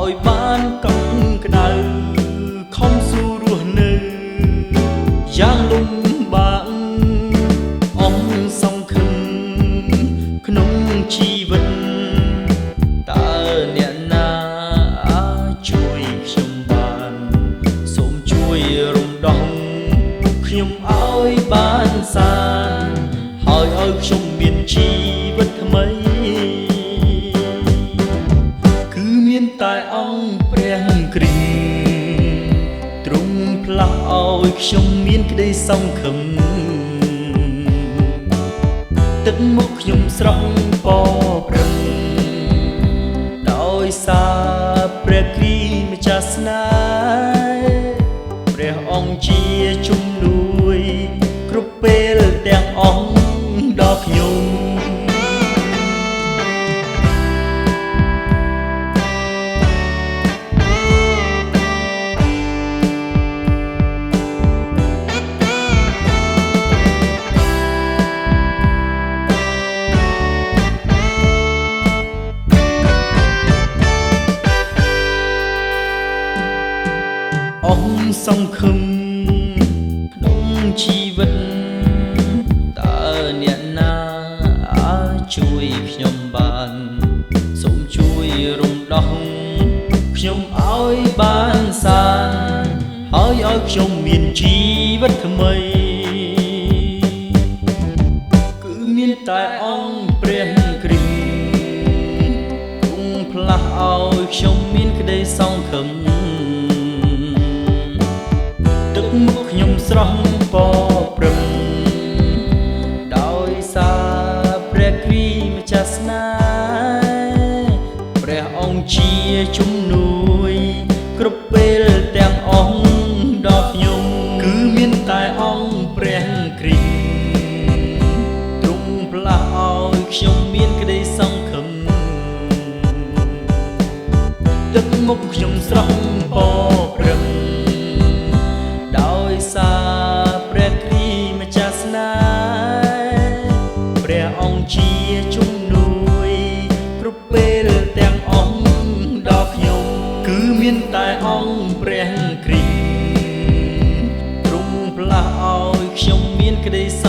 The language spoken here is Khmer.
ឲ្យបានកក់ក្ដៅខំស៊ូរស់នៅយ៉ាងលំបាកអង្គសង្ឃឹមក្នុងជីវិតតើអ្នកណាជួយខ្ញុំបានសូមជួយរំដោះខ្ញុំឲ្យបានសានហើយឲ្យខ្ញុំមានជីវិតថ្មីគឺមានតែអង្គព្រះគ្រីស្ទទ្រង់ផ្លាស់ឲ្យខ្ញុំមានក្តីសង្ឃឹមទឹកមុខខ្ញុំស្រស់ពប្រឹងដោយសារព្រះគ្រីស្ទម្ចាស់ស្នេហ៍ព្រះអង្គជាជំនួយគ្រប់ពេលទាំងអង្គដល់ខ្ញុំអង្គសង្ឃឹមក្នុងជីវិតតើអ្នកណាជួយខ្ញុំបានសូមជួយរំដោះខ្ញុំឲ្យបានសានហើយឲ្យខ្ញុំមានជីវិតថ្មីគឺមានតែអង្គព្រះគ្រីស្ទទ្រង់ផ្លាស់ឲ្យខ្ញុំមានក្តីសង្ឃឹមទឹកមុខខ្ញុំស្រស់ពប្រឹងដោយសារព្រះគ្រីស្ទម្ចាស់ស្នេហ៍ព្រះអង្គជាជំនួយគ្រប់ពេលទាំងអង្គដល់ខ្ញុំគឺមានតែអង្គព្រះគ្រីស្ទទ្រង់ផ្លាស់ឲ្យខ្ញុំមានក្តីសង្ឃឹមទឹកមុខខ្ញុំស្រស់ពប្រឹងដោយសារព្រះគ្រីស្ទម្ចាស់ស្នេហ៍ព្រះអង្គជាជំនួយគ្រប់ពេលទាំងអង្គដល់ខ្ញុំគឺមានតែអង្គព្រះគ្រីស្ទទ្រង់ផ្លាស់ឲ្យខ្ញុំមានក្តីស